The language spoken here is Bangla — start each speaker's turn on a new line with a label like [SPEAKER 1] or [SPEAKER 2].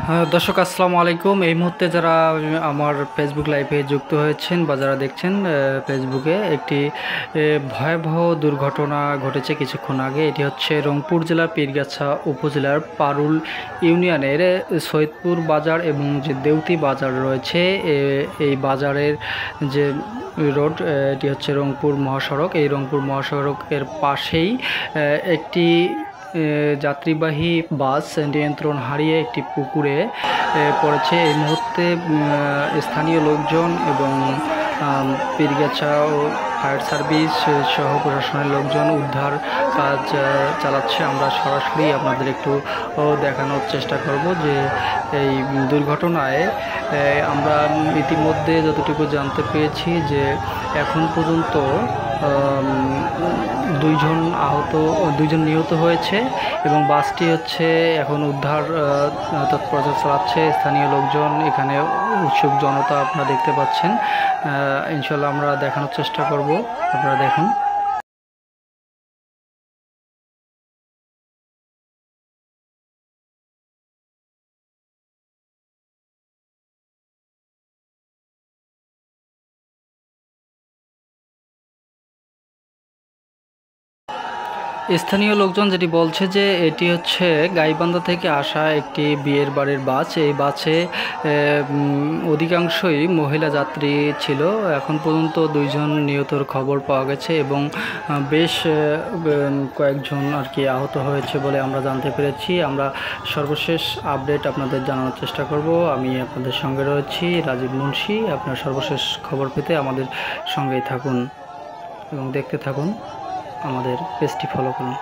[SPEAKER 1] হ্যাঁ, দর্শক আসসালামু আলাইকুম। এই মুহূর্তে যারা আমার ফেসবুক লাইভে যুক্ত হয়েছেন বা যারা দেখছেন ফেসবুকে একটি ভয়াবহ দুর্ঘটনা ঘটেছে কিছুক্ষণ আগে। এটি হচ্ছে রংপুর জেলার পীরগাছা উপজেলার পারুল ইউনিয়নের সৈয়দপুর বাজার এবং যে দেউতি বাজার রয়েছে, এই বাজারের যে রোড, এটি হচ্ছে রংপুর মহাসড়ক। এই রংপুর মহাসড়কের পাশেই একটি যাত্রীবাহী বাস নিয়ন্ত্রণ হারিয়ে একটি পুকুরে পড়েছে। এই মুহূর্তে স্থানীয় লোকজন এবং পীরগাছা ফায়ার সার্ভিস সহ প্রশাসনের লোকজন উদ্ধার কাজ চালাচ্ছে। আমরা সরাসরি আপনাদের একটু দেখানোর চেষ্টা করব যে এই দুর্ঘটনায় আমরা ইতিমধ্যে যতটুকু জানতে পেরেছি যে এখন পর্যন্ত দুইজন নিহত হয়েছে এবং বাসটি হচ্ছে এখন উদ্ধার তৎপরতা চালাচ্ছে স্থানীয় লোকজন। এখানে উৎসুক জনতা আপনারা দেখতে পাচ্ছেন। ইনশাল্লাহ আমরা দেখানোর চেষ্টা করব, আপনারা দেখুন। স্থানীয় লোকজন যেটি বলছে যে এটি হচ্ছে গাইবান্ধা থেকে আসা একটি বিয়ের বাড়ির বাস। এই বাসে অধিকাংশই মহিলা যাত্রী ছিল। এখন পর্যন্ত দুইজন নিহতর খবর পাওয়া গেছে এবং বেশ কয়েকজন আর কি আহত হয়েছে বলে আমরা জানতে পেরেছি। আমরা সর্বশেষ আপডেট আপনাদের জানানোর চেষ্টা করব। আমি আপনাদের সঙ্গে রয়েছি রাজীব মুন্সি। আপনার সর্বশেষ খবর পেতে আমাদের সঙ্গেই থাকুন এবং দেখতে থাকুন, আমাদের পেজটি ফলো করুন।